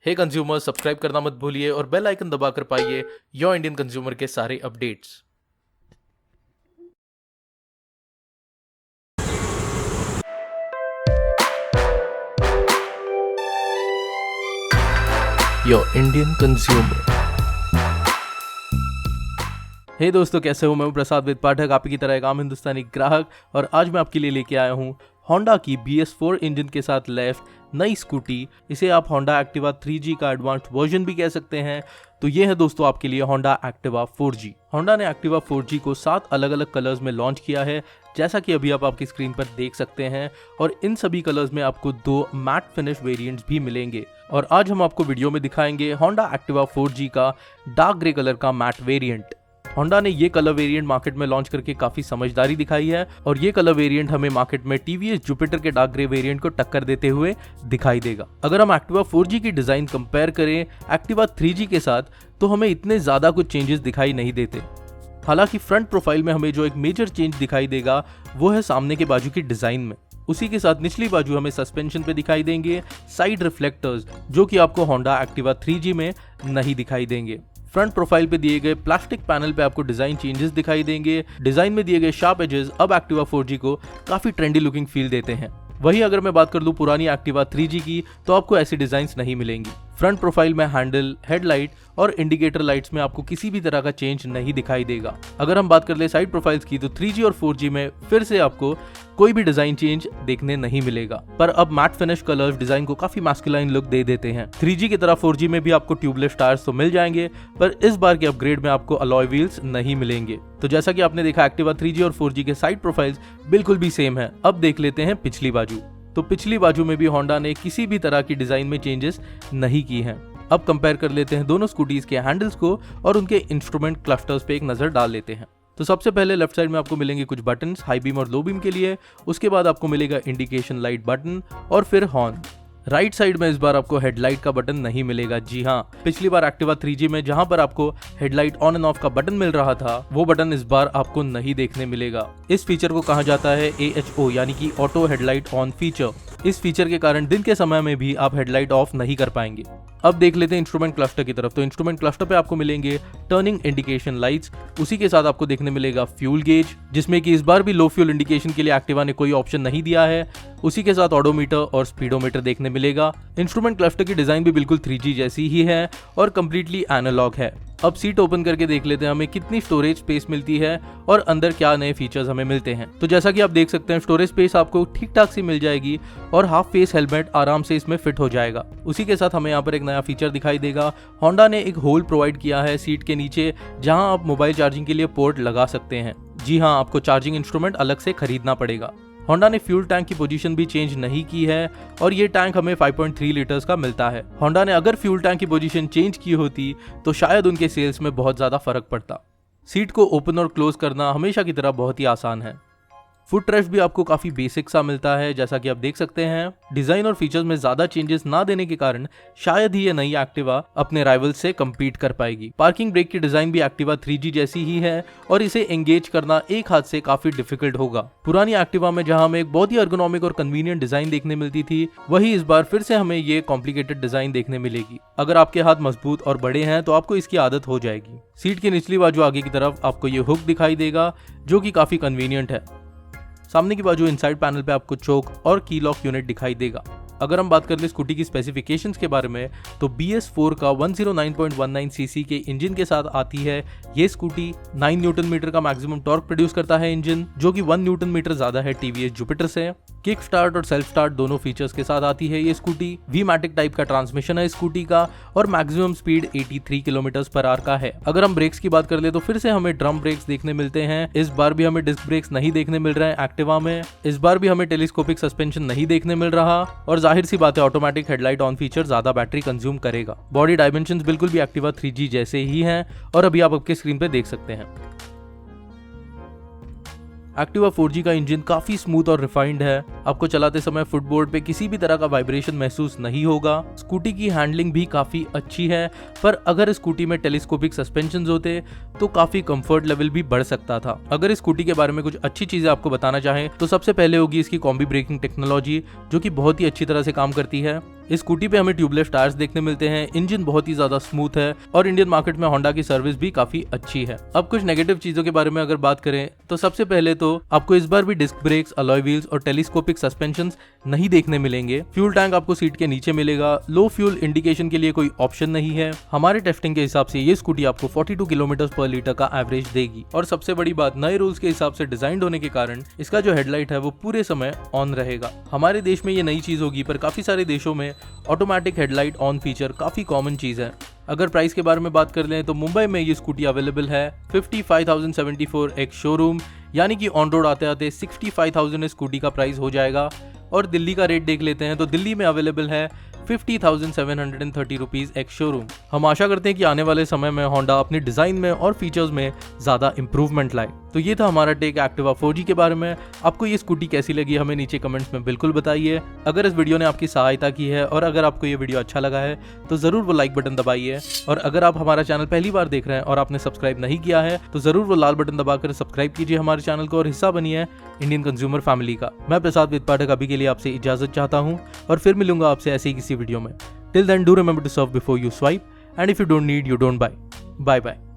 हे consumer, subscribe करना मत भूलिए और बेल आइकन दबाकर पाइए योर इंडियन कंज्यूमर के सारे अपडेट्स। Your Indian consumer. हे दोस्तों, कैसे हो? मैं हूं प्रसाद वेद पाठक, आपकी तरह एक आम हिंदुस्तानी ग्राहक, और आज मैं आपके लिए लेके आया हूं होंडा की BS4 इंजन के साथ लैस नई स्कूटी। इसे आप होंडा एक्टिवा 3G का एडवांस्ड वर्जन भी कह सकते हैं। तो ये है दोस्तों आपके लिए होंडा एक्टिवा 4G। होंडा ने एक्टिवा 4G को 7 अलग अलग कलर्स में लॉन्च किया है, जैसा कि अभी आप आपकी स्क्रीन पर देख सकते हैं, और इन सभी कलर्स में आपको 2 मैट फिनिश वेरिएंट्स भी मिलेंगे। और आज हम आपको वीडियो में दिखाएंगे होंडा एक्टिवा 4G का डार्क ग्रे कलर का मैट वेरिएंट। होंडा ने ये कलर वेरिएंट मार्केट में लॉन्च करके काफी समझदारी दिखाई है, और ये कलर वेरिएंट हमें मार्केट में TVS जुपिटर के डार्क ग्रे वेरिएंट को टक्कर देते हुए दिखाई देगा। अगर हम एक्टिवा 4G की डिजाइन कंपेयर करें एक्टिवा 3G के साथ, तो हमें इतने ज्यादा कुछ चेंजेस दिखाई नहीं देते। हालांकि फ्रंट प्रोफाइल में हमें जो एक मेजर चेंज दिखाई देगा वो है सामने के बाजू की डिजाइन में। उसी के साथ निचली बाजू हमें सस्पेंशन पे दिखाई देंगे साइड रिफ्लेक्टर्स, जो कि आपको होंडा एक्टिवा 3G में नहीं दिखाई देंगे। फ्रंट प्रोफाइल पे दिए गए प्लास्टिक पैनल पे आपको डिजाइन चेंजेस दिखाई देंगे। डिजाइन में दिए गए शार्प एजेस अब एक्टिवा 4G को काफी ट्रेंडी लुकिंग फील देते हैं। वहीं अगर मैं बात कर लूं पुरानी एक्टिवा 3G की, तो आपको ऐसी डिजाइन्स नहीं मिलेंगी। फ्रंट प्रोफाइल में हैंडल, हेडलाइट और इंडिकेटर लाइट्स में आपको किसी भी तरह का चेंज नहीं दिखाई देगा। अगर हम बात कर ले साइड प्रोफाइल्स की, तो 3G और 4G में फिर से आपको कोई भी डिजाइन चेंज देखने नहीं मिलेगा, पर अब मैट फिनिश कलर्स डिजाइन को काफी मैस्कुलाइन लुक दे देते हैं। 3G की तरह 4G में भी आपको ट्यूबलेस टायर्स तो मिल जाएंगे, पर इस बार के अपग्रेड में आपको अलॉय व्हील्स नहीं मिलेंगे। तो जैसा कि आपने देखा, एक्टिवा 3G और 4G के साइड प्रोफाइल्स बिल्कुल भी सेम है। अब देख लेते हैं पिछली बाजू। तो पिछली बाजू में भी होंडा ने किसी भी तरह की डिजाइन में चेंजेस नहीं की हैं। अब कंपेयर कर लेते हैं दोनों स्कूटीज के हैंडल्स को और उनके इंस्ट्रूमेंट क्लस्टर्स पे एक नजर डाल लेते हैं। तो सबसे पहले लेफ्ट साइड में आपको मिलेंगे कुछ बटन्स हाई बीम और लो बीम के लिए। उसके बाद आपको मिलेगा इंडिकेशन लाइट बटन और फिर हॉर्न। राइट साइड में इस बार आपको हेडलाइट का बटन नहीं मिलेगा। जी हाँ, पिछली बार एक्टिवा 3G में जहां पर आपको हेडलाइट ऑन एंड ऑफ का बटन मिल रहा था, वो बटन इस बार आपको नहीं देखने मिलेगा। इस फीचर को कहा जाता है AHO, यानी कि ऑटो हेडलाइट ऑन फीचर। इस फीचर के कारण दिन के समय में भी आप हेडलाइट ऑफ नहीं कर पाएंगे। अब देख लेते हैं इंस्ट्रूमेंट क्लस्टर की तरफ। तो इंस्ट्रूमेंट क्लस्टर पे आपको मिलेंगे टर्निंग इंडिकेशन लाइट्स। उसी के साथ आपको देखने मिलेगा फ्यूल गेज, जिसमें कि इस बार भी लो फ्यूल इंडिकेशन के लिए एक्टिवा ने कोई ऑप्शन नहीं दिया है। उसी के साथ ऑडोमीटर और स्पीडोमीटर देखने मिलेगा। इंस्ट्रूमेंट क्लस्टर की डिजाइन भी बिल्कुल 3G जैसी ही है और कंप्लीटली एनालॉग है। अब सीट ओपन करके देख लेते हैं हमें कितनी स्टोरेज स्पेस मिलती है और अंदर क्या नए फीचर्स हमें मिलते हैं। तो जैसा कि आप देख सकते हैं, स्टोरेज स्पेस आपको ठीक ठाक सी मिल जाएगी और हाफ फेस हेलमेट आराम से इसमें फिट हो जाएगा। उसी के साथ हमें यहाँ पर एक नया फीचर दिखाई देगा। होंडा ने एक होल प्रोवाइड किया है सीट के नीचे, जहां आप मोबाइल चार्जिंग के लिए पोर्ट लगा सकते हैं। जी हाँ, आपको चार्जिंग इंस्ट्रूमेंट अलग से खरीदना पड़ेगा। होंडा ने फ्यूल टैंक की पोजीशन भी चेंज नहीं की है और ये टैंक हमें 5.3 लीटर्स का मिलता है। होंडा ने अगर फ्यूल टैंक की पोजीशन चेंज की होती तो शायद उनके सेल्स में बहुत ज्यादा फर्क पड़ता। सीट को ओपन और क्लोज करना हमेशा की तरह बहुत ही आसान है। फुट रेस्ट भी आपको काफी बेसिक सा मिलता है, जैसा कि आप देख सकते हैं। डिजाइन और फीचर्स में ज्यादा चेंजेस ना देने के कारण शायद ही ये नई एक्टिवा अपने राइवल से कम्पीट कर पाएगी। पार्किंग ब्रेक की डिजाइन भी एक्टिवा 3G जैसी ही है और इसे एंगेज करना एक हाथ से काफी डिफिकल्ट होगा। पुरानी एक्टिवा में जहां हमें एक बहुत ही अर्गोनॉमिक और कन्वीनियंट डिजाइन देखने मिलती थी, वही इस बार फिर से हमें ये कॉम्प्लिकेटेड डिजाइन देखने मिलेगी। अगर आपके हाथ मजबूत और बड़े हैं तो आपको इसकी आदत हो जाएगी। सीट की निचली बाजू आगे की तरफ आपको ये हुक दिखाई देगा, जो कि काफी कन्वीनियंट है। सामने की बाजू इनसाइड पैनल पे आपको चोक और की लॉक यूनिट दिखाई देगा। अगर हम बात कर ले स्कूटी की स्पेसिफिकेशंस के बारे में, तो BS4 का 109.19 सीसी के इंजन के साथ आती है। ये स्कूटी 9 न्यूटन मीटर का मैक्सिमम टॉर्क प्रोड्यूस करता है इंजन, जो कि 1 न्यूटन मीटर ज्यादा है TVS जुपिटर से। किक स्टार्ट और सेल्फ स्टार्ट दोनों फीचर्स के साथ आती है ये स्कूटी। V-मैटिक टाइप का ट्रांसमिशन है इस स्कूटी का और मैक्सिमम स्पीड 83 किलोमीटर/आवर का है। अगर हम ब्रेक्स की बात कर ले, तो फिर से हमें ड्रम ब्रेक्स देखने मिलते हैं। इस बार भी हमें डिस्क ब्रेक्स नहीं देखने मिल रहे हैं एक्टिवा में। इस बार भी हमें टेलीस्कोपिक सस्पेंशन नहीं देखने मिल रहा और जाहिर सी बात है ऑटोमेटिक हेडलाइट ऑन फीचर ज्यादा बैटरी कंज्यूम करेगा। बॉडी डायमेंशंस बिल्कुल भी एक्टिवा 3G जैसे ही हैं और अभी आप आपके स्क्रीन पे देख सकते हैं। एक्टिवा 4G का इंजन काफी स्मूथ और रिफाइंड है। आपको चलाते समय फुटबोर्ड पे किसी भी तरह का वाइब्रेशन महसूस नहीं होगा। स्कूटी की हैंडलिंग भी काफी अच्छी है, पर अगर स्कूटी में टेलीस्कोपिक सस्पेंशन होते तो काफी कंफर्ट लेवल भी बढ़ सकता था। अगर इस स्कूटी के बारे में कुछ अच्छी चीजें आपको बताना चाहें, तो सबसे पहले होगी इसकी कॉम्बी ब्रेकिंग टेक्नोलॉजी, जो कि बहुत ही अच्छी तरह से काम करती है। इस स्कूटी पे हमें ट्यूबलेस टायर्स देखने मिलते हैं, इंजन बहुत ही ज्यादा स्मूथ है और इंडियन मार्केट में होंडा की सर्विस भी काफी अच्छी है। अब कुछ नेगेटिव चीजों के बारे में अगर बात करें तो सबसे पहले तो आपको इस बार भी डिस्क ब्रेक्स, अलॉय व्हील्स और टेलीस्कोपिक सस्पेंशन नहीं देखने मिलेंगे। फ्यूल टैंक आपको सीट के नीचे मिलेगा। लो फ्यूल इंडिकेशन के लिए कोई ऑप्शन नहीं है। हमारे टेस्टिंग के हिसाब से ये स्कूटी आपको 42 किलोमीटर पर लीटर का एवरेज देगी। और सबसे बड़ी बात, नए रूल्स के हिसाब से डिजाइन होने के कारण इसका जो हेडलाइट है वो पूरे समय ऑन रहेगा। हमारे देश में ये नई चीज होगी, पर काफी सारे देशों में ऑटोमेटिक हेडलाइट ऑन फीचर काफी कॉमन चीज है। अगर प्राइस के बारे में बात कर लें तो मुंबई में ये स्कूटी अवेलेबल है 55,074 एक शोरूम, यानी कि ऑन रोड आते आते 65,000 स्कूटी का प्राइस हो जाएगा। और दिल्ली का रेट देख लेते हैं तो दिल्ली में अवेलेबल है 50,730 रुपीज एक शोरूम। हम आशा करते हैं कि आने वाले समय में होंडा अपनी डिजाइन में और फीचर्स में ज्यादा इंप्रूवमेंट लाए। तो ये था हमारा टेक एक्टिवा 4G के बारे में। आपको ये स्कूटी कैसी लगी हमें नीचे कमेंट्स में बिल्कुल बताइए। अगर इस वीडियो ने आपकी सहायता की है और अगर आपको ये वीडियो अच्छा लगा है तो जरूर वो लाइक बटन दबाइए। और अगर आप हमारा चैनल पहली बार देख रहे हैं और आपने सब्सक्राइब नहीं किया है तो जरूर वो लाल बटन दबाकर सब्सक्राइब कीजिए हमारे चैनल को और हिस्सा बनिए इंडियन कंज्यूमर फैमिली का। मैं प्रसाद विद पाठक अभी के लिए आपसे इजाजत चाहता हूँ और फिर मिलूंगा आपसे ऐसे ही किसी वीडियो में। Till then, do remember to serve before you swipe, and if you don't need, you don't buy. Bye bye.